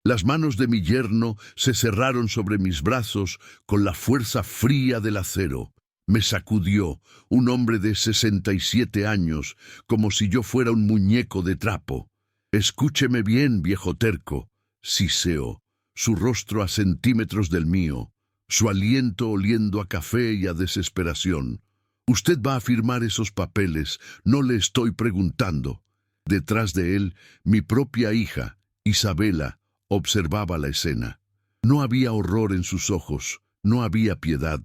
Las manos de mi yerno se cerraron sobre mis brazos con la fuerza fría del acero. Me sacudió, un hombre de 67 años, como si yo fuera un muñeco de trapo. «Escúcheme bien, viejo terco», siseó, su rostro a centímetros del mío, su aliento oliendo a café y a desesperación. «Usted va a firmar esos papeles, no le estoy preguntando». Detrás de él, mi propia hija, Isabela, observaba la escena. No había horror en sus ojos, no había piedad,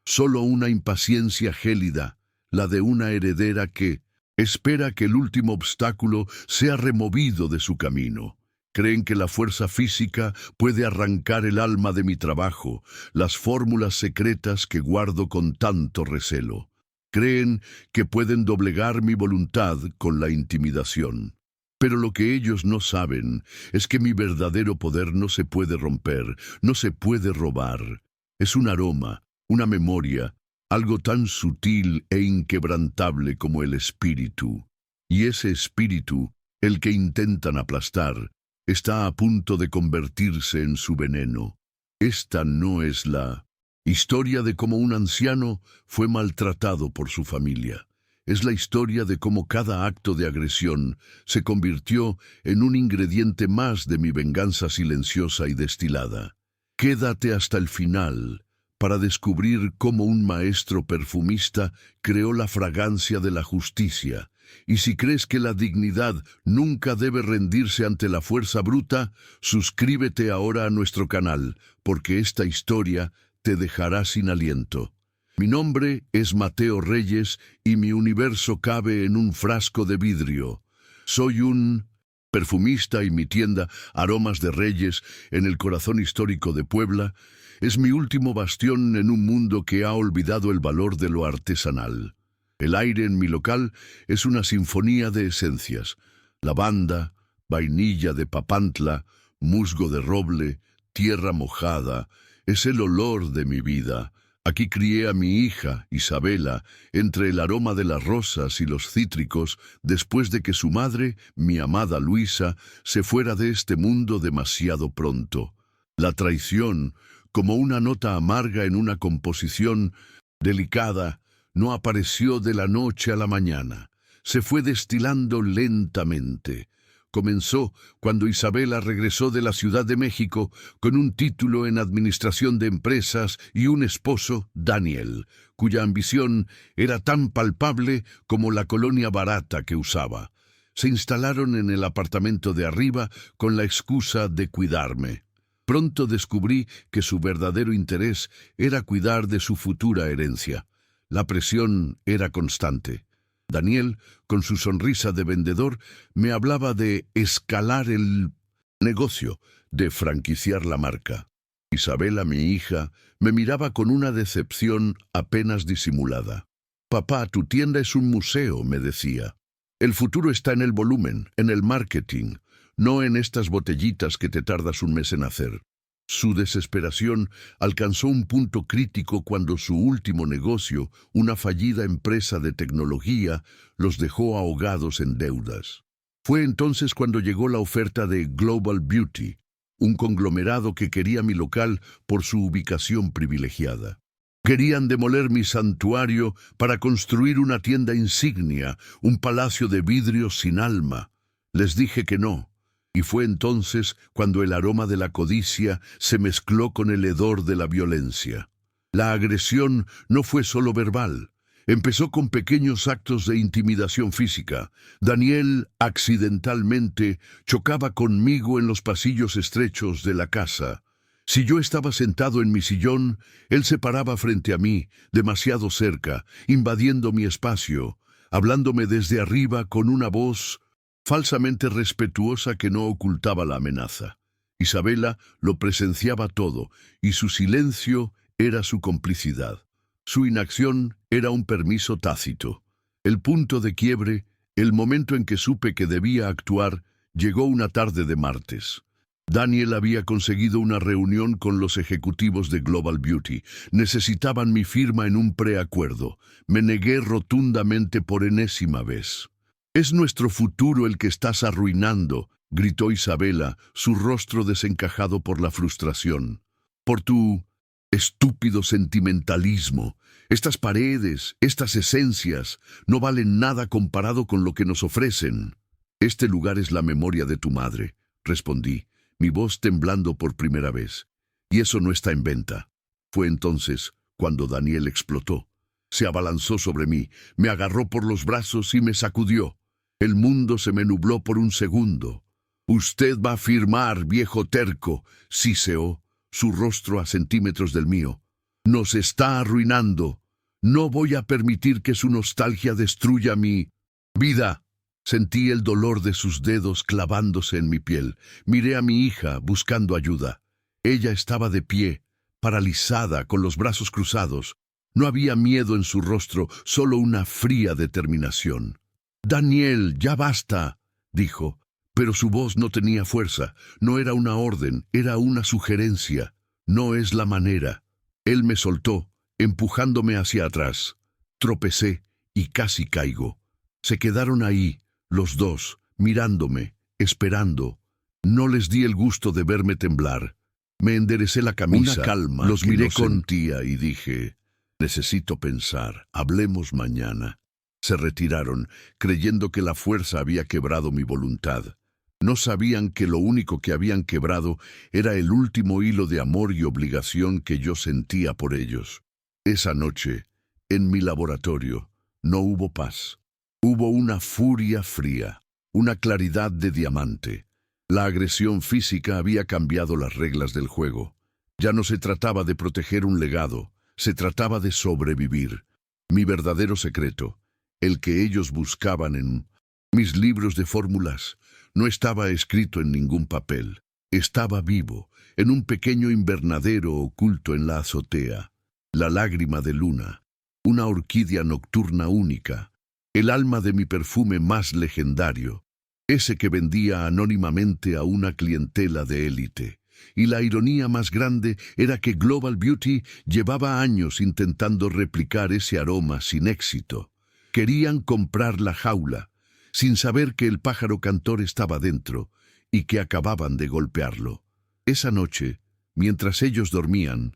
solo una impaciencia gélida, la de una heredera que espera que el último obstáculo sea removido de su camino. Creen que la fuerza física puede arrancar el alma de mi trabajo, las fórmulas secretas que guardo con tanto recelo. Creen que pueden doblegar mi voluntad con la intimidación. Pero lo que ellos no saben es que mi verdadero poder no se puede romper, no se puede robar. Es un aroma, una memoria, algo tan sutil e inquebrantable como el espíritu. Y ese espíritu, el que intentan aplastar, está a punto de convertirse en su veneno. Esta no es la historia de cómo un anciano fue maltratado por su familia. Es la historia de cómo cada acto de agresión se convirtió en un ingrediente más de mi venganza silenciosa y destilada. Quédate hasta el final para descubrir cómo un maestro perfumista creó la fragancia de la justicia. Y si crees que la dignidad nunca debe rendirse ante la fuerza bruta, suscríbete ahora a nuestro canal, porque esta historia te dejará sin aliento. Mi nombre es Mateo Reyes y mi universo cabe en un frasco de vidrio. Soy un perfumista y mi tienda, Aromas de Reyes, en el corazón histórico de Puebla, es mi último bastión en un mundo que ha olvidado el valor de lo artesanal. El aire en mi local es una sinfonía de esencias: lavanda, vainilla de Papantla, musgo de roble, tierra mojada. Es el olor de mi vida. Aquí crié a mi hija, Isabela, entre el aroma de las rosas y los cítricos, después de que su madre, mi amada Luisa, se fuera de este mundo demasiado pronto. La traición, como una nota amarga en una composición delicada, no apareció de la noche a la mañana. Se fue destilando lentamente. Comenzó cuando Isabela regresó de la Ciudad de México con un título en Administración de Empresas y un esposo, Daniel, cuya ambición era tan palpable como la colonia barata que usaba. Se instalaron en el apartamento de arriba con la excusa de cuidarme. Pronto descubrí que su verdadero interés era cuidar de su futura herencia. La presión era constante. Daniel, con su sonrisa de vendedor, me hablaba de escalar el negocio, de franquiciar la marca. Isabela, mi hija, me miraba con una decepción apenas disimulada. «Papá, tu tienda es un museo», me decía. «El futuro está en el volumen, en el marketing, no en estas botellitas que te tardas un mes en hacer». Su desesperación alcanzó un punto crítico cuando su último negocio, una fallida empresa de tecnología, los dejó ahogados en deudas. Fue entonces cuando llegó la oferta de Global Beauty, un conglomerado que quería mi local por su ubicación privilegiada. Querían demoler mi santuario para construir una tienda insignia, un palacio de vidrio sin alma. Les dije que no. Y fue entonces cuando el aroma de la codicia se mezcló con el hedor de la violencia. La agresión no fue solo verbal. Empezó con pequeños actos de intimidación física. Daniel, accidentalmente, chocaba conmigo en los pasillos estrechos de la casa. Si yo estaba sentado en mi sillón, él se paraba frente a mí, demasiado cerca, invadiendo mi espacio, hablándome desde arriba con una voz falsamente respetuosa que no ocultaba la amenaza. Isabela lo presenciaba todo, y su silencio era su complicidad. Su inacción era un permiso tácito. El punto de quiebre, el momento en que supe que debía actuar, llegó una tarde de martes. Daniel había conseguido una reunión con los ejecutivos de Global Beauty. Necesitaban mi firma en un preacuerdo. Me negué rotundamente por enésima vez. «Es nuestro futuro el que estás arruinando», gritó Isabela, su rostro desencajado por la frustración. Por tu estúpido sentimentalismo. Estas paredes, estas esencias, no valen nada comparado con lo que nos ofrecen. Este lugar es la memoria de tu madre, respondí, mi voz temblando por primera vez. Y eso no está en venta. Fue entonces cuando Daniel explotó. Se abalanzó sobre mí, me agarró por los brazos y me sacudió. El mundo se me nubló por un segundo. «Usted va a firmar, viejo terco», siseó, su rostro a centímetros del mío. «Nos está arruinando. No voy a permitir que su nostalgia destruya mi vida». Sentí el dolor de sus dedos clavándose en mi piel. Miré a mi hija buscando ayuda. Ella estaba de pie, paralizada, con los brazos cruzados. No había miedo en su rostro, solo una fría determinación. «Daniel, ya basta», dijo, pero su voz no tenía fuerza. No era una orden, era una sugerencia. «No es la manera». Él me soltó, empujándome hacia atrás. Tropecé y casi caigo. Se quedaron ahí, los dos, mirándome, esperando. No les di el gusto de verme temblar. Me enderecé la camisa, Una calma los que miré no con tía y dije, «Necesito pensar, hablemos mañana». Se retiraron, creyendo que la fuerza había quebrado mi voluntad. No sabían que lo único que habían quebrado era el último hilo de amor y obligación que yo sentía por ellos. Esa noche, en mi laboratorio, no hubo paz. Hubo una furia fría, una claridad de diamante. La agresión física había cambiado las reglas del juego. Ya no se trataba de proteger un legado, se trataba de sobrevivir. Mi verdadero secreto, el que ellos buscaban en mis libros de fórmulas, no estaba escrito en ningún papel. Estaba vivo, en un pequeño invernadero oculto en la azotea. La lágrima de luna, una orquídea nocturna única, el alma de mi perfume más legendario, ese que vendía anónimamente a una clientela de élite. Y la ironía más grande era que Global Beauty llevaba años intentando replicar ese aroma sin éxito. Querían comprar la jaula, sin saber que el pájaro cantor estaba dentro y que acababan de golpearlo. Esa noche, mientras ellos dormían,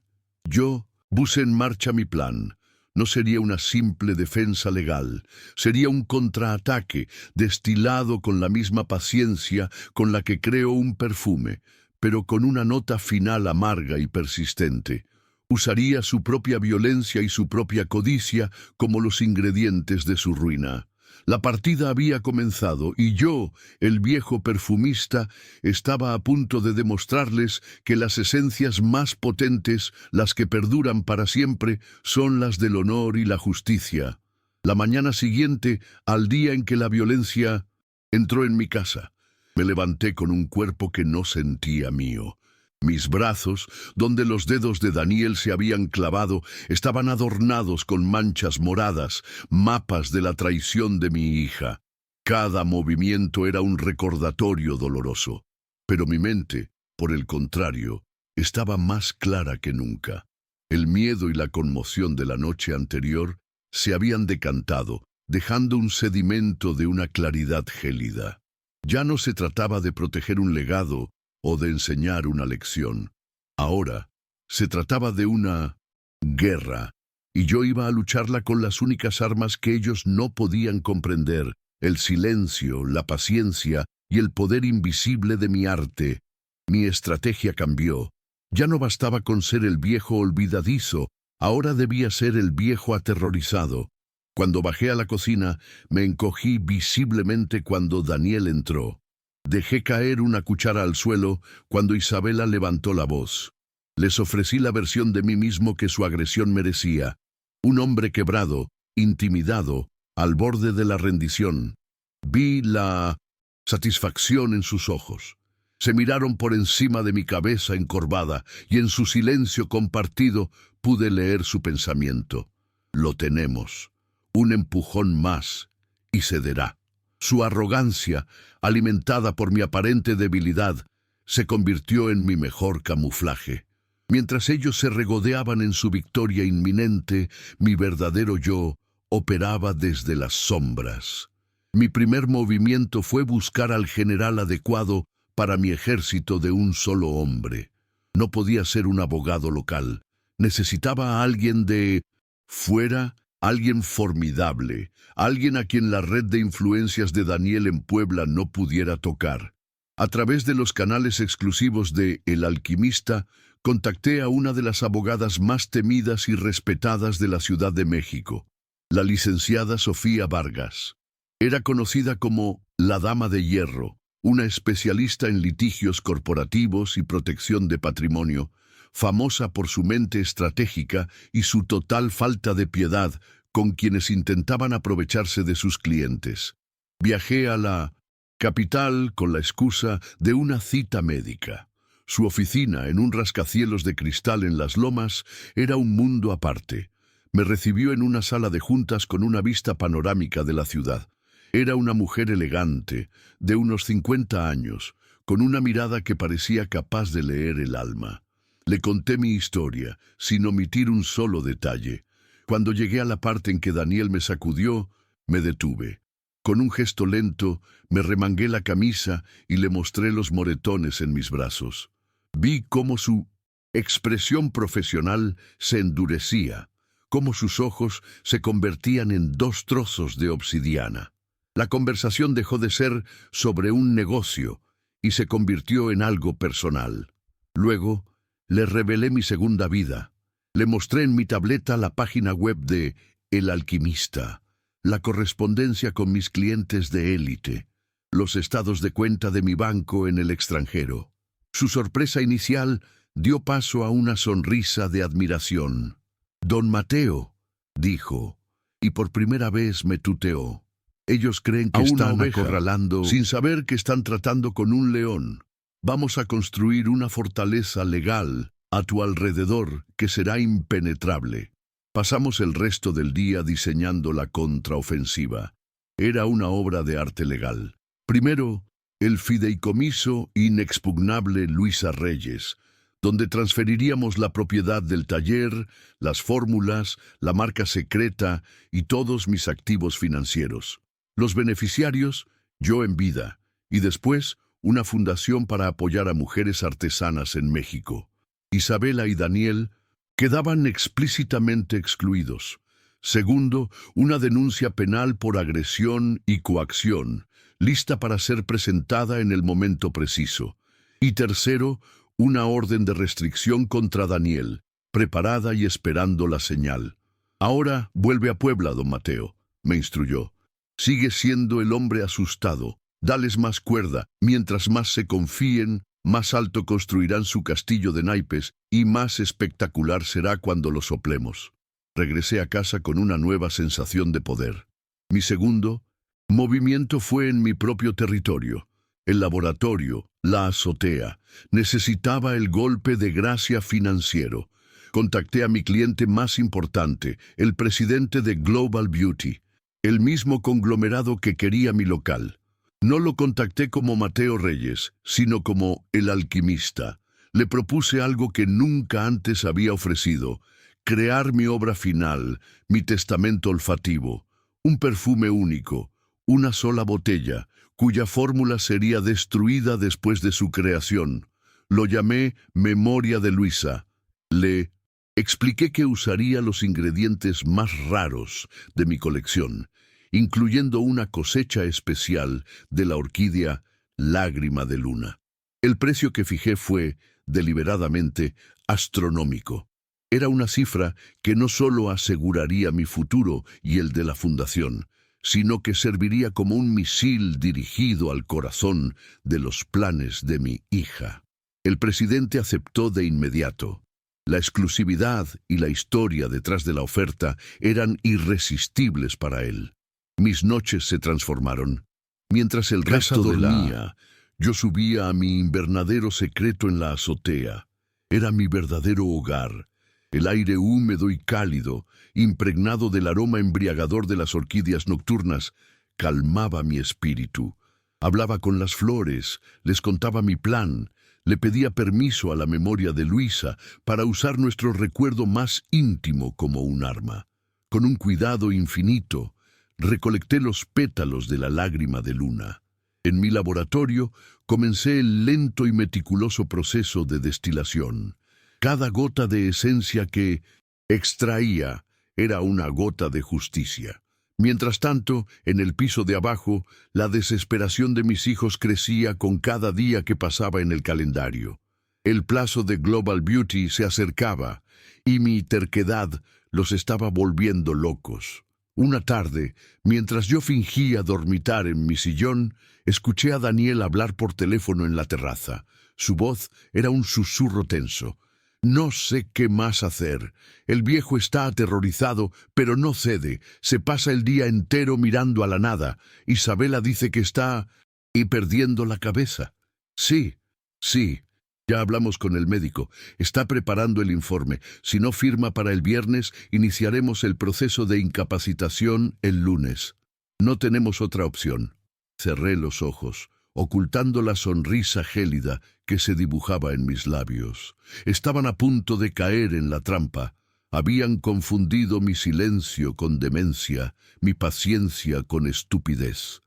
yo puse en marcha mi plan. No sería una simple defensa legal, sería un contraataque destilado con la misma paciencia con la que creo un perfume, pero con una nota final amarga y persistente. Usaría su propia violencia y su propia codicia como los ingredientes de su ruina. La partida había comenzado y yo, el viejo perfumista, estaba a punto de demostrarles que las esencias más potentes, las que perduran para siempre, son las del honor y la justicia. La mañana siguiente, al día en que la violencia entró en mi casa, me levanté con un cuerpo que no sentía mío. Mis brazos, donde los dedos de Daniel se habían clavado, estaban adornados con manchas moradas, mapas de la traición de mi hija. Cada movimiento era un recordatorio doloroso. Pero mi mente, por el contrario, estaba más clara que nunca. El miedo y la conmoción de la noche anterior se habían decantado, dejando un sedimento de una claridad gélida. Ya no se trataba de proteger un legado o de enseñar una lección. Ahora se trataba de una guerra, y yo iba a lucharla con las únicas armas que ellos no podían comprender: el silencio, la paciencia y el poder invisible de mi arte. Mi estrategia cambió. Ya no bastaba con ser el viejo olvidadizo, ahora debía ser el viejo aterrorizado. Cuando bajé a la cocina, me encogí visiblemente cuando Daniel entró. Dejé caer una cuchara al suelo cuando Isabela levantó la voz. Les ofrecí la versión de mí mismo que su agresión merecía. Un hombre quebrado, intimidado, al borde de la rendición. Vi la satisfacción en sus ojos. Se miraron por encima de mi cabeza encorvada y en su silencio compartido pude leer su pensamiento. Lo tenemos. Un empujón más y cederá. Su arrogancia, alimentada por mi aparente debilidad, se convirtió en mi mejor camuflaje. Mientras ellos se regodeaban en su victoria inminente, mi verdadero yo operaba desde las sombras. Mi primer movimiento fue buscar al general adecuado para mi ejército de un solo hombre. No podía ser un abogado local. Necesitaba a alguien de fuera, alguien formidable, alguien a quien la red de influencias de Daniel en Puebla no pudiera tocar. A través de los canales exclusivos de El Alquimista, contacté a una de las abogadas más temidas y respetadas de la Ciudad de México, la licenciada Sofía Vargas. Era conocida como la Dama de Hierro, una especialista en litigios corporativos y protección de patrimonio, famosa por su mente estratégica y su total falta de piedad con quienes intentaban aprovecharse de sus clientes. Viajé a la capital con la excusa de una cita médica. Su oficina, en un rascacielos de cristal en Las Lomas, era un mundo aparte. Me recibió en una sala de juntas con una vista panorámica de la ciudad. Era una mujer elegante, de unos 50 años, con una mirada que parecía capaz de leer el alma. Le conté mi historia, sin omitir un solo detalle. Cuando llegué a la parte en que Daniel me sacudió, me detuve. Con un gesto lento, me remangué la camisa y le mostré los moretones en mis brazos. Vi cómo su expresión profesional se endurecía, cómo sus ojos se convertían en 2 trozos de obsidiana. La conversación dejó de ser sobre un negocio y se convirtió en algo personal. Luego, le revelé mi segunda vida. Le mostré en mi tableta la página web de El Alquimista, la correspondencia con mis clientes de élite, los estados de cuenta de mi banco en el extranjero. Su sorpresa inicial dio paso a una sonrisa de admiración. «Don Mateo», dijo, y por primera vez me tuteó. «Ellos creen que están acorralando, sin saber que están tratando con un león. Vamos a construir una fortaleza legal a tu alrededor que será impenetrable». Pasamos el resto del día diseñando la contraofensiva. Era una obra de arte legal. Primero, el fideicomiso inexpugnable Luisa Reyes, donde transferiríamos la propiedad del taller, las fórmulas, la marca secreta y todos mis activos financieros. Los beneficiarios, yo en vida, y después una fundación para apoyar a mujeres artesanas en México. Isabela y Daniel quedaban explícitamente excluidos. Segundo, una denuncia penal por agresión y coacción, lista para ser presentada en el momento preciso. Y tercero, una orden de restricción contra Daniel, preparada y esperando la señal. «Ahora vuelve a Puebla, don Mateo», me instruyó. «Sigue siendo el hombre asustado. Dales más cuerda. Mientras más se confíen, más alto construirán su castillo de naipes y más espectacular será cuando lo soplemos». Regresé a casa con una nueva sensación de poder. Mi segundo movimiento fue en mi propio territorio. El laboratorio, la azotea, necesitaba el golpe de gracia financiero. Contacté a mi cliente más importante, el presidente de Global Beauty, el mismo conglomerado que quería mi local. No lo contacté como Mateo Reyes, sino como El Alquimista. Le propuse algo que nunca antes había ofrecido: crear mi obra final, mi testamento olfativo, un perfume único, una sola botella, cuya fórmula sería destruida después de su creación. Lo llamé Memoria de Luisa. Le expliqué que usaría los ingredientes más raros de mi colección, incluyendo una cosecha especial de la orquídea Lágrima de Luna. El precio que fijé fue, deliberadamente, astronómico. Era una cifra que no solo aseguraría mi futuro y el de la fundación, sino que serviría como un misil dirigido al corazón de los planes de mi hija. El presidente aceptó de inmediato. La exclusividad y la historia detrás de la oferta eran irresistibles para él. Mis noches se transformaron. Mientras el resto dormía, yo subía a mi invernadero secreto en la azotea. Era mi verdadero hogar. El aire húmedo y cálido, impregnado del aroma embriagador de las orquídeas nocturnas, calmaba mi espíritu. Hablaba con las flores, les contaba mi plan, le pedía permiso a la memoria de Luisa para usar nuestro recuerdo más íntimo como un arma. Con un cuidado infinito, recolecté los pétalos de la lágrima de luna. En mi laboratorio comencé el lento y meticuloso proceso de destilación. Cada gota de esencia que extraía era una gota de justicia. Mientras tanto, en el piso de abajo, la desesperación de mis hijos crecía con cada día que pasaba en el calendario. El plazo de Global Beauty se acercaba y mi terquedad los estaba volviendo locos. Una tarde, mientras yo fingía dormitar en mi sillón, escuché a Daniel hablar por teléfono en la terraza. Su voz era un susurro tenso. No sé qué más hacer. El viejo está aterrorizado, pero no cede. Se pasa el día entero mirando a la nada. Isabela dice que está perdiendo la cabeza. Sí, sí. Ya hablamos con el médico. Está preparando el informe. Si no firma para el viernes, iniciaremos el proceso de incapacitación el lunes. No tenemos otra opción. Cerré los ojos, ocultando la sonrisa gélida que se dibujaba en mis labios. Estaban a punto de caer en la trampa. Habían confundido mi silencio con demencia, mi paciencia con estupidez.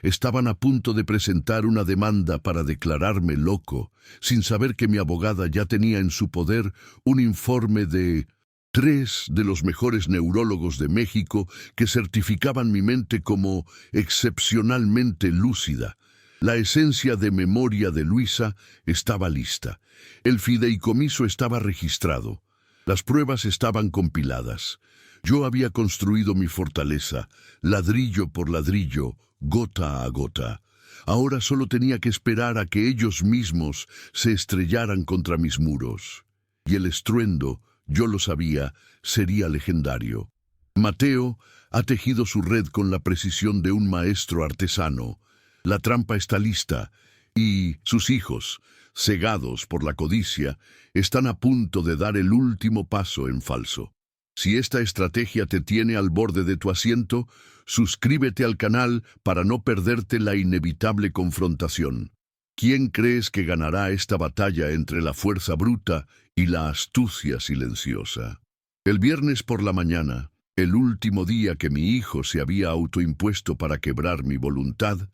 Estaban a punto de presentar una demanda para declararme loco, sin saber que mi abogada ya tenía en su poder un informe de 3 de los mejores neurólogos de México que certificaban mi mente como excepcionalmente lúcida. La esencia de memoria de Luisa estaba lista. El fideicomiso estaba registrado. Las pruebas estaban compiladas. Yo había construido mi fortaleza, ladrillo por ladrillo, gota a gota. Ahora solo tenía que esperar a que ellos mismos se estrellaran contra mis muros. Y el estruendo, yo lo sabía, sería legendario. Mateo ha tejido su red con la precisión de un maestro artesano. La trampa está lista, y sus hijos, cegados por la codicia, están a punto de dar el último paso en falso. Si esta estrategia te tiene al borde de tu asiento, suscríbete al canal para no perderte la inevitable confrontación. ¿Quién crees que ganará esta batalla entre la fuerza bruta y la astucia silenciosa? El viernes por la mañana, el último día que mi hijo se había autoimpuesto para quebrar mi voluntad,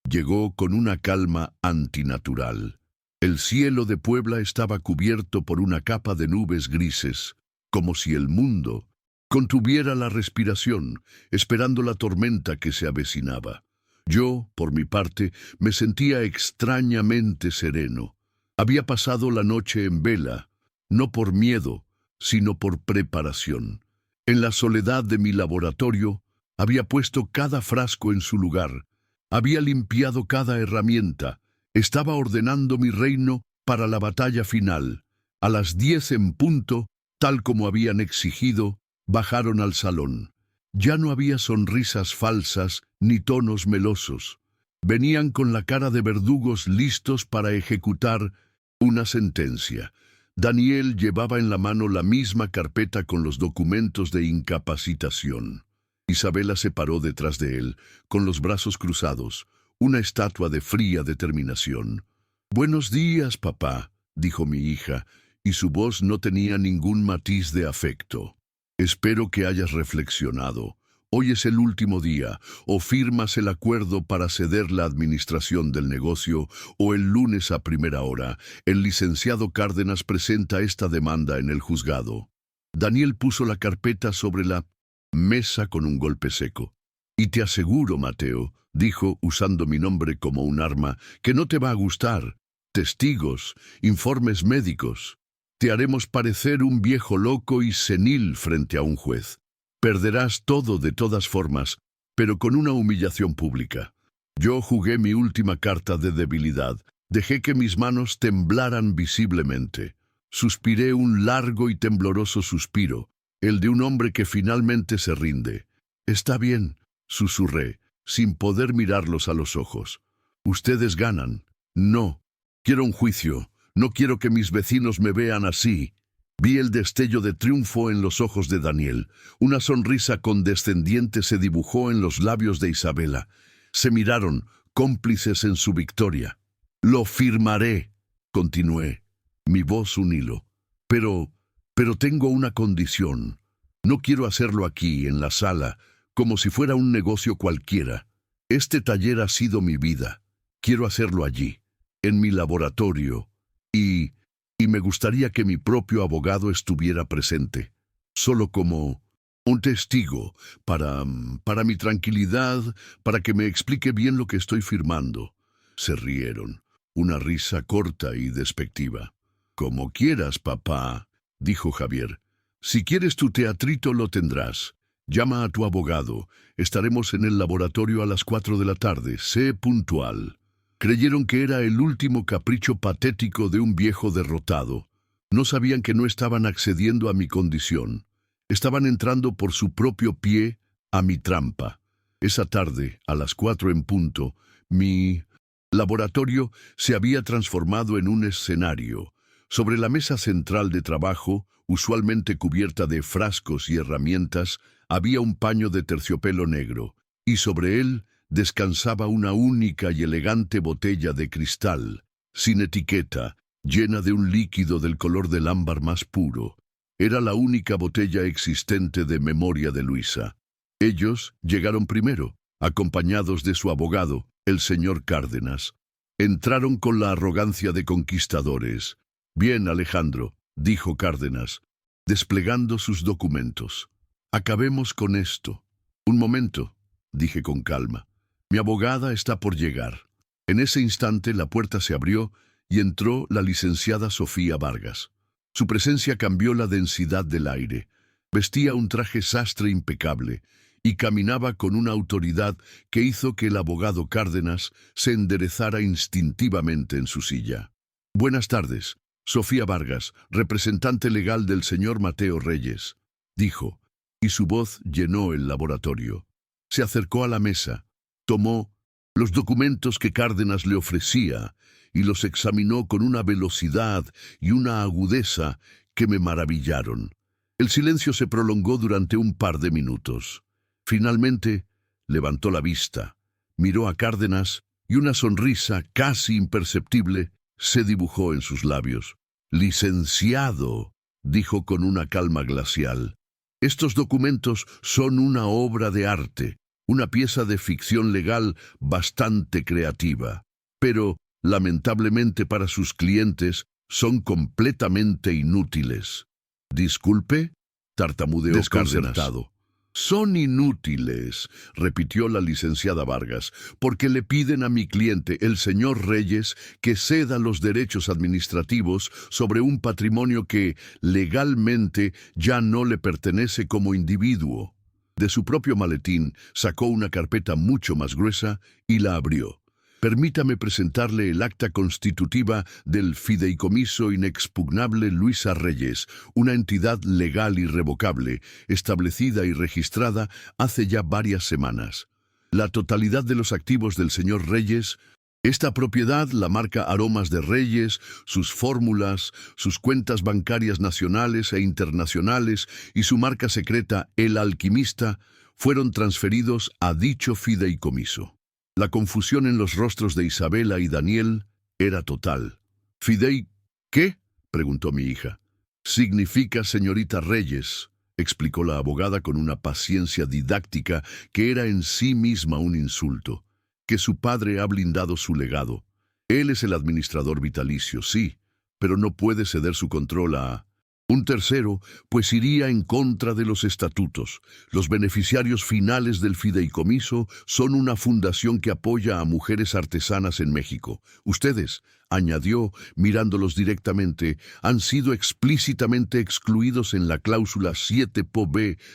llegó con una calma antinatural. El cielo de Puebla estaba cubierto por una capa de nubes grises, como si el mundo contuviera la respiración, esperando la tormenta que se avecinaba. Yo, por mi parte, me sentía extrañamente sereno. Había pasado la noche en vela, no por miedo, sino por preparación. En la soledad de mi laboratorio, había puesto cada frasco en su lugar, había limpiado cada herramienta, estaba ordenando mi reino para la batalla final. A las 10 en punto, tal como habían exigido, bajaron al salón. Ya no había sonrisas falsas ni tonos melosos. Venían con la cara de verdugos listos para ejecutar una sentencia. Daniel llevaba en la mano la misma carpeta con los documentos de incapacitación. Isabela se paró detrás de él, con los brazos cruzados, una estatua de fría determinación. «Buenos días, papá», dijo mi hija, y su voz no tenía ningún matiz de afecto. «Espero que hayas reflexionado. Hoy es el último día, o firmas el acuerdo para ceder la administración del negocio, o el lunes a primera hora, el licenciado Cárdenas presenta esta demanda en el juzgado». Daniel puso la carpeta sobre la mesa con un golpe seco. «Y te aseguro, Mateo», dijo, usando mi nombre como un arma, «que no te va a gustar. Testigos, informes médicos. Te haremos parecer un viejo loco y senil frente a un juez. Perderás todo de todas formas, pero con una humillación pública». Yo jugué mi última carta de debilidad. Dejé que mis manos temblaran visiblemente. Suspiré un largo y tembloroso suspiro, el de un hombre que finalmente se rinde. «Está bien», susurré, sin poder mirarlos a los ojos. «Ustedes ganan». «No. Quiero un juicio. No quiero que mis vecinos me vean así». Vi el destello de triunfo en los ojos de Daniel. Una sonrisa condescendiente se dibujó en los labios de Isabela. Se miraron, cómplices en su victoria. «Lo firmaré», continué, mi voz un hilo. Pero tengo una condición. No quiero hacerlo aquí, en la sala, como si fuera un negocio cualquiera. Este taller ha sido mi vida. Quiero hacerlo allí, en mi laboratorio, y me gustaría que mi propio abogado estuviera presente, solo como un testigo, para mi tranquilidad, para que me explique bien lo que estoy firmando. Se rieron, una risa corta y despectiva. Como quieras, papá, dijo Javier. Si quieres tu teatrito lo tendrás. Llama a tu abogado. Estaremos en el laboratorio a las 4 de la tarde. Sé puntual. Creyeron que era el último capricho patético de un viejo derrotado. No sabían que no estaban accediendo a mi condición. Estaban entrando por su propio pie a mi trampa. Esa tarde, a las 4 en punto, mi laboratorio se había transformado en un escenario. Sobre la mesa central de trabajo, usualmente cubierta de frascos y herramientas, había un paño de terciopelo negro, y sobre él descansaba una única y elegante botella de cristal, sin etiqueta, llena de un líquido del color del ámbar más puro. Era la única botella existente de memoria de Luisa. Ellos llegaron primero, acompañados de su abogado, el señor Cárdenas. Entraron con la arrogancia de conquistadores. «Bien, Alejandro», dijo Cárdenas, desplegando sus documentos. «Acabemos con esto». «Un momento», dije con calma. «Mi abogada está por llegar». En ese instante la puerta se abrió y entró la licenciada Sofía Vargas. Su presencia cambió la densidad del aire. Vestía un traje sastre impecable y caminaba con una autoridad que hizo que el abogado Cárdenas se enderezara instintivamente en su silla. «Buenas tardes, Sofía Vargas, representante legal del señor Mateo Reyes», dijo, y su voz llenó el laboratorio. Se acercó a la mesa, tomó los documentos que Cárdenas le ofrecía y los examinó con una velocidad y una agudeza que me maravillaron. El silencio se prolongó durante un par de minutos. Finalmente, levantó la vista, miró a Cárdenas y una sonrisa casi imperceptible se dibujó en sus labios. «Licenciado», dijo con una calma glacial, «estos documentos son una obra de arte, una pieza de ficción legal bastante creativa, pero, lamentablemente para sus clientes, son completamente inútiles». «Disculpe», tartamudeó desconcertado. «Son inútiles», repitió la licenciada Vargas, «porque le piden a mi cliente, el señor Reyes, que ceda los derechos administrativos sobre un patrimonio que, legalmente, ya no le pertenece como individuo». De su propio maletín sacó una carpeta mucho más gruesa y la abrió. «Permítame presentarle el acta constitutiva del Fideicomiso Inexpugnable Luisa Reyes, una entidad legal irrevocable, establecida y registrada hace ya varias semanas. La totalidad de los activos del señor Reyes, esta propiedad, la marca Aromas de Reyes, sus fórmulas, sus cuentas bancarias nacionales e internacionales y su marca secreta El Alquimista, fueron transferidos a dicho fideicomiso». La confusión en los rostros de Isabela y Daniel era total. «¿Fidei qué?», preguntó mi hija. «Significa señorita Reyes», explicó la abogada con una paciencia didáctica que era en sí misma un insulto, «que su padre ha blindado su legado. Él es el administrador vitalicio, sí, pero no puede ceder su control a un tercero, pues iría en contra de los estatutos. Los beneficiarios finales del fideicomiso son una fundación que apoya a mujeres artesanas en México. Ustedes», añadió, mirándolos directamente, «han sido explícitamente excluidos en la cláusula 7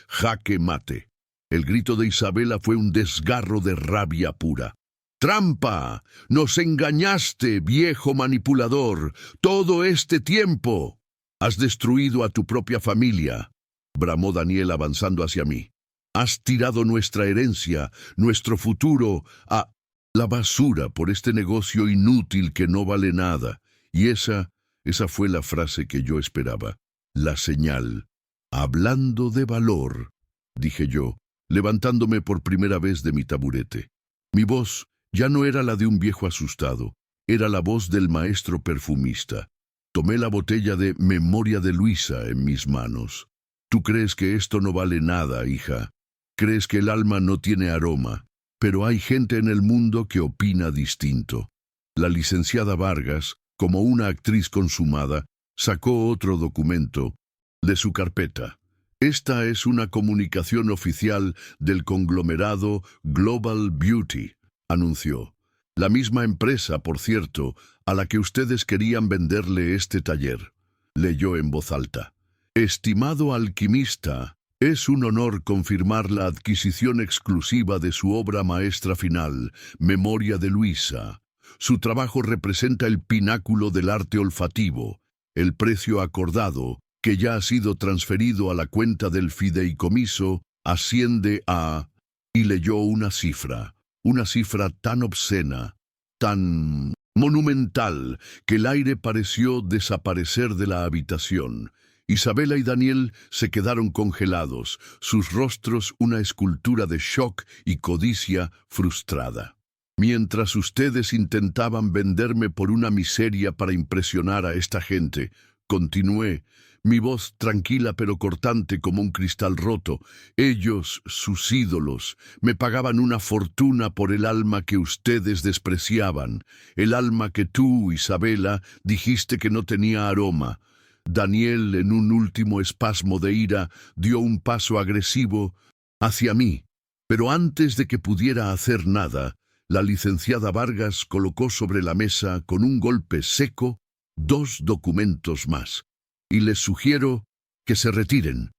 jaque mate». El grito de Isabela fue un desgarro de rabia pura. «¡Trampa! ¡Nos engañaste, viejo manipulador! ¡Todo este tiempo! Has destruido a tu propia familia», bramó Daniel avanzando hacia mí. «Has tirado nuestra herencia, nuestro futuro, a la basura por este negocio inútil que no vale nada». Y esa fue la frase que yo esperaba, la señal. «Hablando de valor», dije yo, levantándome por primera vez de mi taburete. Mi voz ya no era la de un viejo asustado, era la voz del maestro perfumista. Tomé la botella de Memoria de Luisa en mis manos. «¿Tú crees que esto no vale nada, hija?», Crees que el alma no tiene aroma, pero hay gente en el mundo que opina distinto. La licenciada Vargas, como una actriz consumada, sacó otro documento de su carpeta. Esta es una comunicación oficial del conglomerado Global Beauty, anunció. La misma empresa, por cierto, a la que ustedes querían venderle este taller. Leyó en voz alta. Estimado alquimista, es un honor confirmar la adquisición exclusiva de su obra maestra final, Memoria de Luisa. Su trabajo representa el pináculo del arte olfativo. El precio acordado, que ya ha sido transferido a la cuenta del fideicomiso, asciende a... Y leyó una cifra tan obscena, tan monumental, que el aire pareció desaparecer de la habitación. Isabela y Daniel se quedaron congelados, sus rostros una escultura de shock y codicia frustrada. Mientras ustedes intentaban venderme por una miseria para impresionar a esta gente, continué, mi voz tranquila pero cortante como un cristal roto. Ellos, sus ídolos, me pagaban una fortuna por el alma que ustedes despreciaban, el alma que tú, Isabela, dijiste que no tenía aroma. Daniel, en un último espasmo de ira, dio un paso agresivo hacia mí, pero antes de que pudiera hacer nada, la licenciada Vargas colocó sobre la mesa, con un golpe seco, 2 documentos más. Y les sugiero que se retiren,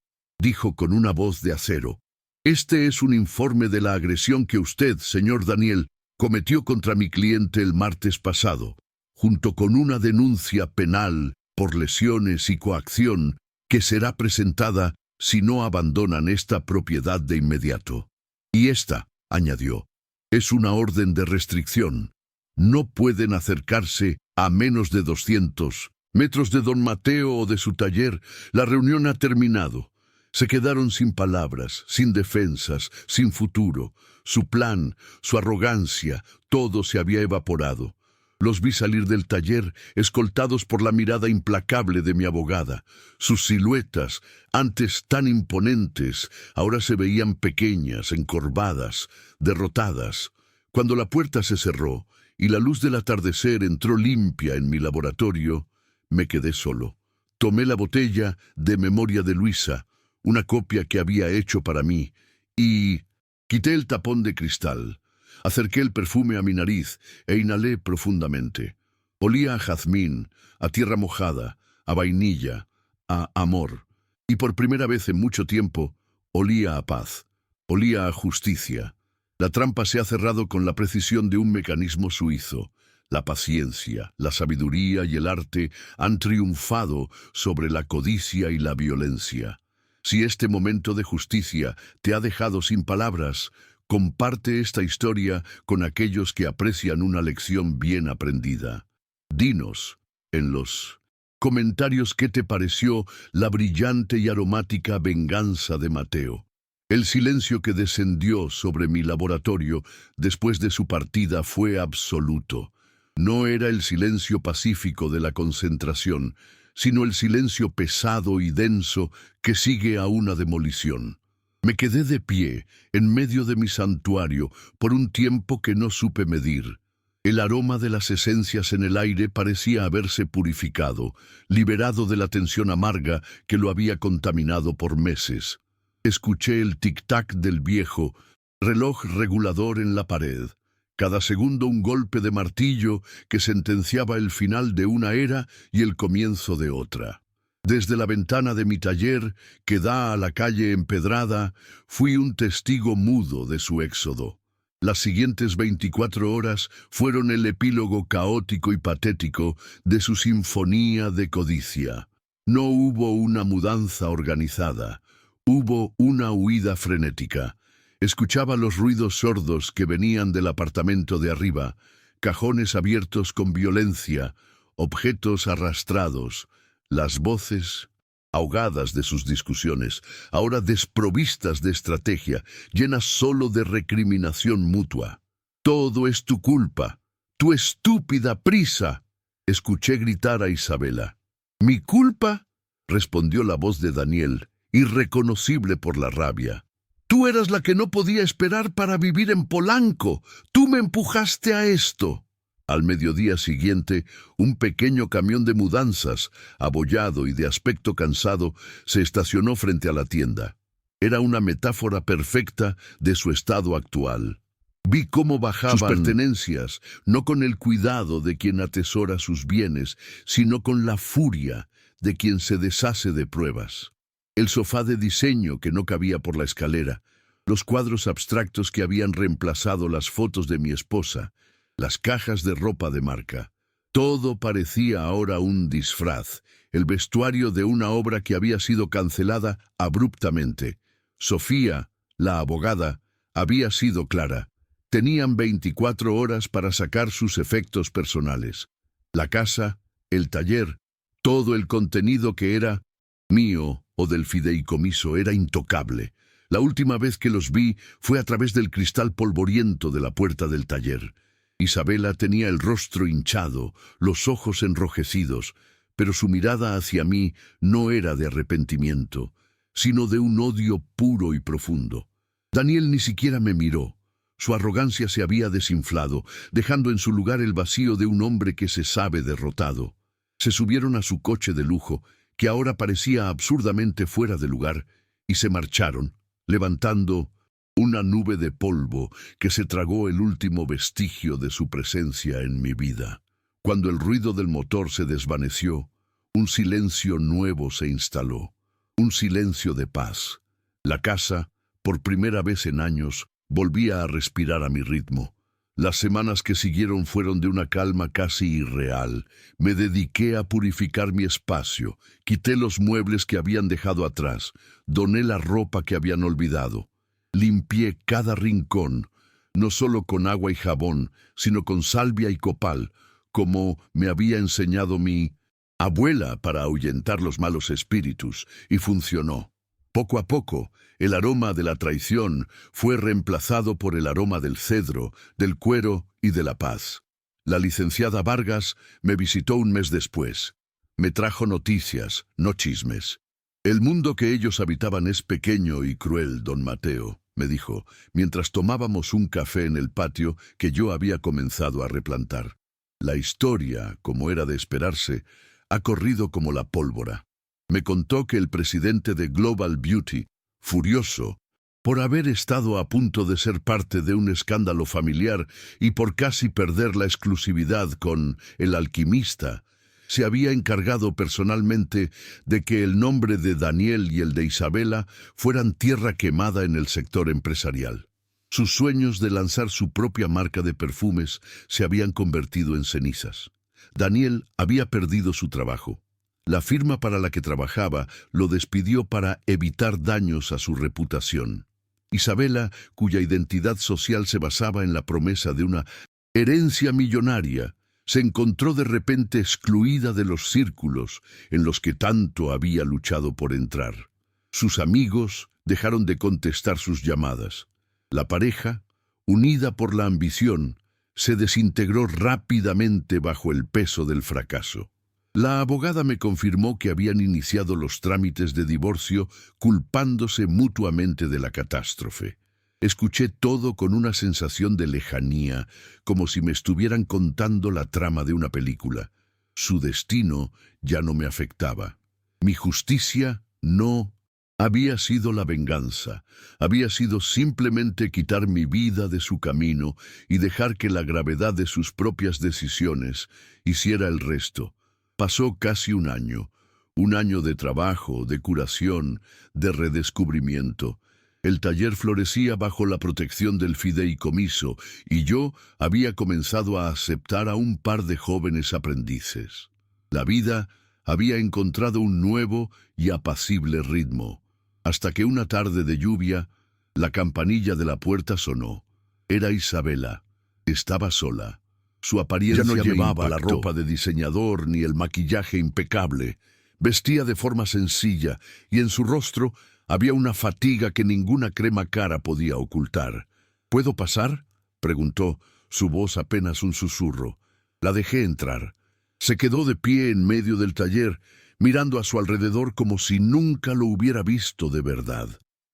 dijo con una voz de acero. Este es un informe de la agresión que usted, señor Daniel, cometió contra mi cliente el martes pasado, junto con una denuncia penal por lesiones y coacción que será presentada si no abandonan esta propiedad de inmediato. Y esta, añadió, es una orden de restricción. No pueden acercarse a menos de 200 metros de don Mateo o de su taller. La reunión ha terminado. Se quedaron sin palabras, sin defensas, sin futuro. Su plan, su arrogancia, todo se había evaporado. Los vi salir del taller, escoltados por la mirada implacable de mi abogada. Sus siluetas, antes tan imponentes, ahora se veían pequeñas, encorvadas, derrotadas. Cuando la puerta se cerró y la luz del atardecer entró limpia en mi laboratorio, me quedé solo. Tomé la botella de Memoria de Luisa, una copia que había hecho para mí, y quité el tapón de cristal. Acerqué el perfume a mi nariz e inhalé profundamente. Olía a jazmín, a tierra mojada, a vainilla, a amor. Y por primera vez en mucho tiempo, olía a paz, olía a justicia. La trampa se ha cerrado con la precisión de un mecanismo suizo. La paciencia, la sabiduría y el arte han triunfado sobre la codicia y la violencia. Si este momento de justicia te ha dejado sin palabras, comparte esta historia con aquellos que aprecian una lección bien aprendida. Dinos, en los comentarios, qué te pareció la brillante y aromática venganza de Mateo. El silencio que descendió sobre mi laboratorio después de su partida fue absoluto. No era el silencio pacífico de la concentración, sino el silencio pesado y denso que sigue a una demolición. Me quedé de pie, en medio de mi santuario, por un tiempo que no supe medir. El aroma de las esencias en el aire parecía haberse purificado, liberado de la tensión amarga que lo había contaminado por meses. Escuché el tic-tac del viejo reloj regulador en la pared. Cada segundo un golpe de martillo que sentenciaba el final de una era y el comienzo de otra. Desde la ventana de mi taller, que da a la calle empedrada, fui un testigo mudo de su éxodo. Las siguientes 24 horas fueron el epílogo caótico y patético de su sinfonía de codicia. No hubo una mudanza organizada, hubo una huida frenética. Escuchaba los ruidos sordos que venían del apartamento de arriba, cajones abiertos con violencia, objetos arrastrados, las voces ahogadas de sus discusiones, ahora desprovistas de estrategia, llenas solo de recriminación mutua. «Todo es tu culpa, tu estúpida prisa», escuché gritar a Isabela. «¿Mi culpa?», respondió la voz de Daniel, irreconocible por la rabia. «Tú Tú eras la que no podía esperar para vivir en Polanco. Tú me empujaste a esto. Al mediodía siguiente, un pequeño camión de mudanzas, abollado y de aspecto cansado, se estacionó frente a la tienda. Era una metáfora perfecta de su estado actual. Vi cómo bajaban sus pertenencias, no con el cuidado de quien atesora sus bienes, sino con la furia de quien se deshace de pruebas. El sofá de diseño que no cabía por la escalera, los cuadros abstractos que habían reemplazado las fotos de mi esposa, las cajas de ropa de marca. Todo parecía ahora un disfraz, el vestuario de una obra que había sido cancelada abruptamente. Sofía, la abogada, había sido clara. Tenían 24 horas para sacar sus efectos personales. La casa, el taller, todo el contenido que era mío o del fideicomiso era intocable. La última vez que los vi fue a través del cristal polvoriento de la puerta del taller. Isabela tenía el rostro hinchado, los ojos enrojecidos, pero su mirada hacia mí no era de arrepentimiento, sino de un odio puro y profundo. Daniel ni siquiera me miró. Su arrogancia se había desinflado, dejando en su lugar el vacío de un hombre que se sabe derrotado. Se subieron a su coche de lujo, que ahora parecía absurdamente fuera de lugar, y se marcharon, levantando una nube de polvo que se tragó el último vestigio de su presencia en mi vida. Cuando el ruido del motor se desvaneció, un silencio nuevo se instaló, un silencio de paz. La casa, por primera vez en años, volvía a respirar a mi ritmo. Las semanas que siguieron fueron de una calma casi irreal. Me dediqué a purificar mi espacio, quité los muebles que habían dejado atrás, doné la ropa que habían olvidado. Limpié cada rincón, no solo con agua y jabón, sino con salvia y copal, como me había enseñado mi abuela para ahuyentar los malos espíritus, y funcionó. Poco a poco, el aroma de la traición fue reemplazado por el aroma del cedro, del cuero y de la paz. La licenciada Vargas me visitó un mes después. Me trajo noticias, no chismes. «El mundo que ellos habitaban es pequeño y cruel, don Mateo», me dijo, mientras tomábamos un café en el patio que yo había comenzado a replantar. La historia, como era de esperarse, ha corrido como la pólvora. Me contó que el presidente de Global Beauty, furioso por haber estado a punto de ser parte de un escándalo familiar y por casi perder la exclusividad con El Alquimista, se había encargado personalmente de que el nombre de Daniel y el de Isabela fueran tierra quemada en el sector empresarial. Sus sueños de lanzar su propia marca de perfumes se habían convertido en cenizas. Daniel había perdido su trabajo. La firma para la que trabajaba lo despidió para evitar daños a su reputación. Isabela, cuya identidad social se basaba en la promesa de una herencia millonaria, se encontró de repente excluida de los círculos en los que tanto había luchado por entrar. Sus amigos dejaron de contestar sus llamadas. La pareja, unida por la ambición, se desintegró rápidamente bajo el peso del fracaso. La abogada me confirmó que habían iniciado los trámites de divorcio culpándose mutuamente de la catástrofe. Escuché todo con una sensación de lejanía, como si me estuvieran contando la trama de una película. Su destino ya no me afectaba. Mi justicia no había sido la venganza, había sido simplemente quitar mi vida de su camino y dejar que la gravedad de sus propias decisiones hiciera el resto. Pasó casi un año de trabajo, de curación, de redescubrimiento. El taller florecía bajo la protección del fideicomiso y yo había comenzado a aceptar a un par de jóvenes aprendices. La vida había encontrado un nuevo y apacible ritmo, hasta que una tarde de lluvia, la campanilla de la puerta sonó. Era Isabela. Estaba sola. Su apariencia Ya no llevaba me la impactó. ropa de diseñador ni el maquillaje impecable. Vestía de forma sencilla y en su rostro había una fatiga que ninguna crema cara podía ocultar. «¿Puedo pasar?», preguntó, su voz apenas un susurro. La dejé entrar. Se quedó de pie en medio del taller, mirando a su alrededor como si nunca lo hubiera visto de verdad.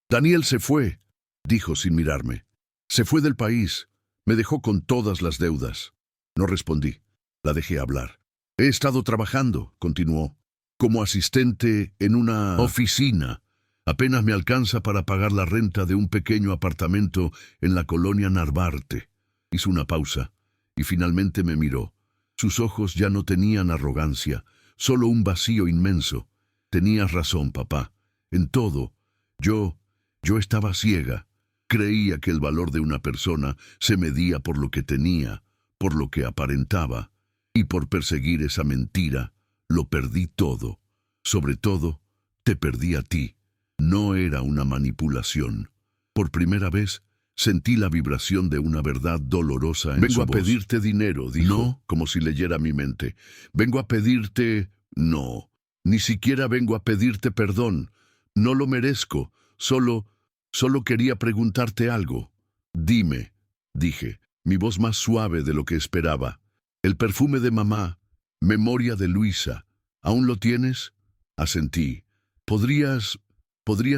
Daniel se fue. dijo sin mirarme. Se fue del país. Me dejó con todas las deudas. No respondí. La dejé hablar. He estado trabajando, continuó, como asistente en una oficina. Apenas me alcanza para pagar la renta de un pequeño apartamento en la colonia Narvarte. Hizo una pausa y finalmente me miró. Sus ojos ya no tenían arrogancia, solo un vacío inmenso. Tenías razón, papá. En todo. Yo estaba ciega. Creía que el valor de una persona se medía por lo que tenía, por lo que aparentaba, y por perseguir esa mentira, lo perdí todo. Sobre todo, te perdí a ti. No era una manipulación. Por primera vez, sentí la vibración de una verdad dolorosa en su voz. Vengo a pedirte dinero, dijo, no, como si leyera mi mente. Vengo a pedirte... No, ni siquiera vengo a pedirte perdón. No lo merezco. Solo quería preguntarte algo. Dime, dije, mi voz más suave de lo que esperaba. El perfume de mamá, memoria de Luisa, ¿aún lo tienes? Asentí. ¿Podrías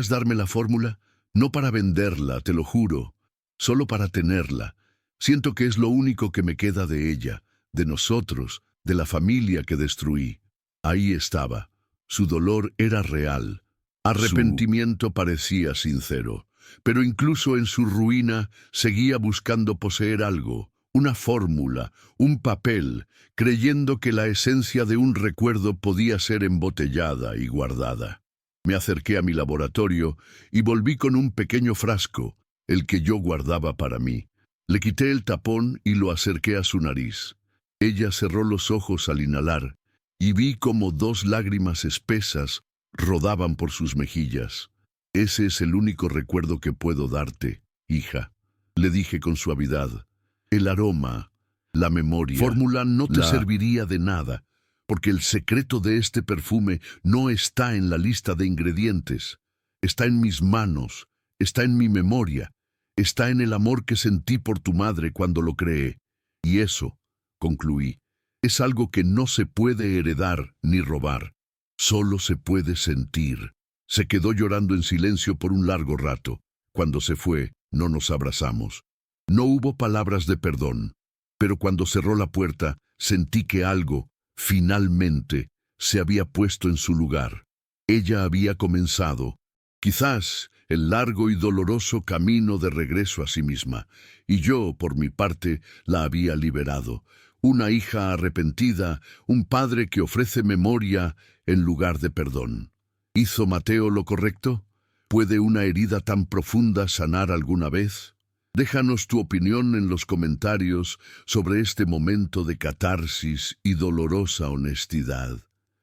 darme la fórmula? No para venderla, te lo juro, solo para tenerla. Siento que es lo único que me queda de ella, de nosotros, de la familia que destruí. Ahí estaba. Su dolor era real. Arrepentimiento parecía sincero, pero incluso en su ruina seguía buscando poseer algo, una fórmula, un papel, creyendo que la esencia de un recuerdo podía ser embotellada y guardada. Me acerqué a mi laboratorio y volví con un pequeño frasco, el que yo guardaba para mí. Le quité el tapón y lo acerqué a su nariz. Ella cerró los ojos al inhalar y vi como 2 lágrimas espesas rodaban por sus mejillas. Ese es el único recuerdo que puedo darte, hija, le dije con suavidad. El aroma, la memoria, fórmula no te serviría de nada, porque el secreto de este perfume no está en la lista de ingredientes. Está en mis manos, está en mi memoria, está en el amor que sentí por tu madre cuando lo creé. Y eso, concluí, es algo que no se puede heredar ni robar. Solo se puede sentir. Se quedó llorando en silencio por un largo rato. Cuando se fue, no nos abrazamos. No hubo palabras de perdón, pero cuando cerró la puerta, sentí que algo, finalmente, se había puesto en su lugar. Ella había comenzado, quizás, el largo y doloroso camino de regreso a sí misma, y yo, por mi parte, la había liberado. Una hija arrepentida, un padre que ofrece memoria en lugar de perdón. ¿Hizo Mateo lo correcto? ¿Puede una herida tan profunda sanar alguna vez? Déjanos tu opinión en los comentarios sobre este momento de catarsis y dolorosa honestidad.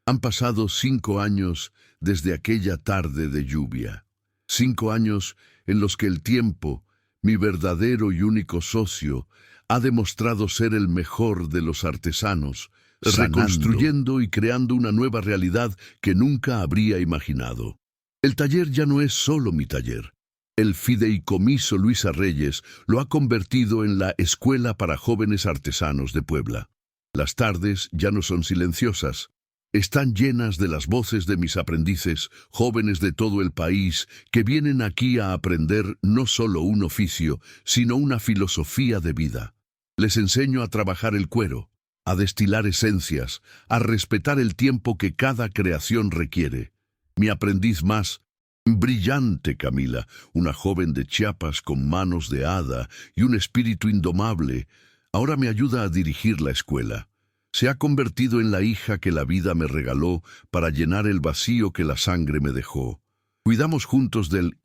Han pasado 5 años desde aquella tarde de lluvia. 5 años en los que el tiempo, mi verdadero y único socio, ha demostrado ser el mejor de los artesanos, reconstruyendo y creando una nueva realidad que nunca habría imaginado. El taller ya no es solo mi taller. El Fideicomiso Luisa Reyes lo ha convertido en la Escuela para Jóvenes Artesanos de Puebla. Las tardes ya no son silenciosas. Están llenas de las voces de mis aprendices, jóvenes de todo el país, que vienen aquí a aprender no solo un oficio, sino una filosofía de vida. Les enseño a trabajar el cuero, a destilar esencias, a respetar el tiempo que cada creación requiere. Mi aprendiz más brillante, Camila, una joven de Chiapas con manos de hada y un espíritu indomable, ahora me ayuda a dirigir la escuela. Se ha convertido en la hija que la vida me regaló para llenar el vacío que la sangre me dejó. Cuidamos juntos del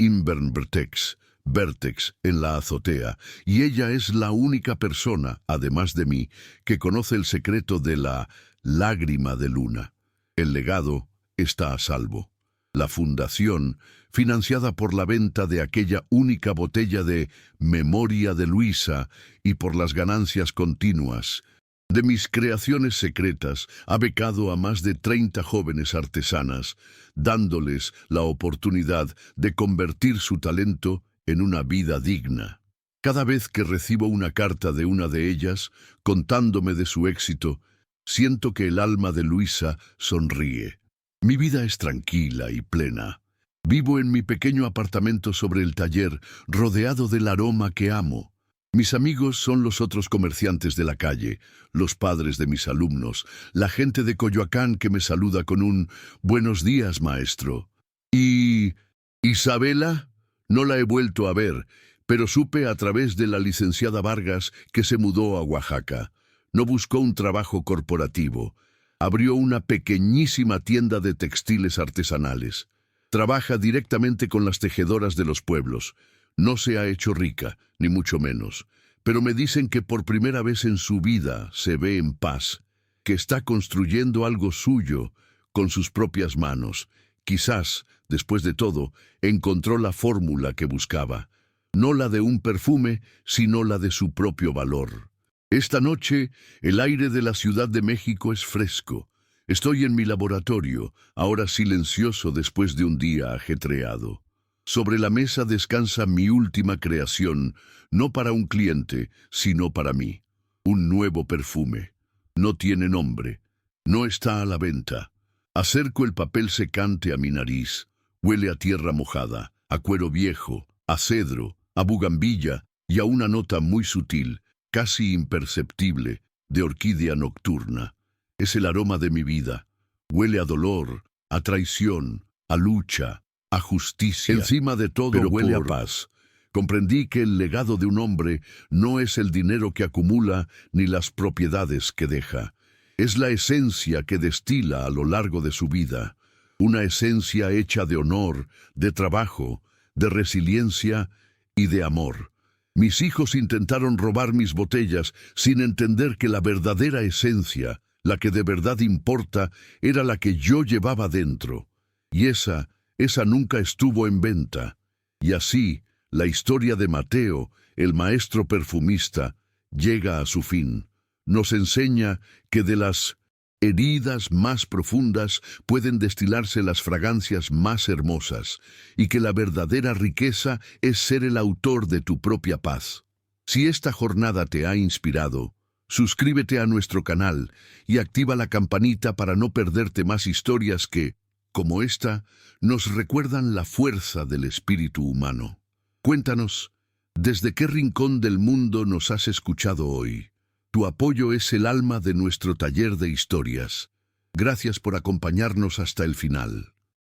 Vértex, en la azotea, y ella es la única persona, además de mí, que conoce el secreto de la lágrima de luna. El legado está a salvo. La fundación, financiada por la venta de aquella única botella de Memoria de Luisa y por las ganancias continuas de mis creaciones secretas, ha becado a más de 30 jóvenes artesanas, dándoles la oportunidad de convertir su talento en una vida digna. Cada vez que recibo una carta de una de ellas, contándome de su éxito, siento que el alma de Luisa sonríe. Mi vida es tranquila y plena. Vivo en mi pequeño apartamento sobre el taller, rodeado del aroma que amo. Mis amigos son los otros comerciantes de la calle, los padres de mis alumnos, la gente de Coyoacán que me saluda con un «Buenos días, maestro». ¿Y Isabela? No la he vuelto a ver, pero supe a través de la licenciada Vargas que se mudó a Oaxaca. No buscó un trabajo corporativo. Abrió una pequeñísima tienda de textiles artesanales. Trabaja directamente con las tejedoras de los pueblos. No se ha hecho rica, ni mucho menos, pero me dicen que por primera vez en su vida se ve en paz, que está construyendo algo suyo con sus propias manos. Quizás, después de todo, encontró la fórmula que buscaba, no la de un perfume, sino la de su propio valor. Esta noche, el aire de la Ciudad de México es fresco. Estoy en mi laboratorio, ahora silencioso después de un día ajetreado. Sobre la mesa descansa mi última creación, no para un cliente, sino para mí. Un nuevo perfume. No tiene nombre. No está a la venta. Acerco el papel secante a mi nariz. Huele a tierra mojada, a cuero viejo, a cedro, a bugambilla y a una nota muy sutil, casi imperceptible, de orquídea nocturna. Es el aroma de mi vida. Huele a dolor, a traición, a lucha, a justicia. Encima de todo, pero huele a paz. Comprendí que el legado de un hombre no es el dinero que acumula ni las propiedades que deja. Es la esencia que destila a lo largo de su vida. Una esencia hecha de honor, de trabajo, de resiliencia y de amor. Mis hijos intentaron robar mis botellas sin entender que la verdadera esencia, la que de verdad importa, era la que yo llevaba dentro. Y esa nunca estuvo en venta. Y así, la historia de Mateo, el maestro perfumista, llega a su fin. Nos enseña que de las heridas más profundas pueden destilarse las fragancias más hermosas, y que la verdadera riqueza es ser el autor de tu propia paz. Si esta jornada te ha inspirado, suscríbete a nuestro canal y activa la campanita para no perderte más historias que, como esta, nos recuerdan la fuerza del espíritu humano. Cuéntanos, ¿desde qué rincón del mundo nos has escuchado hoy? Tu apoyo es el alma de nuestro taller de historias. Gracias por acompañarnos hasta el final.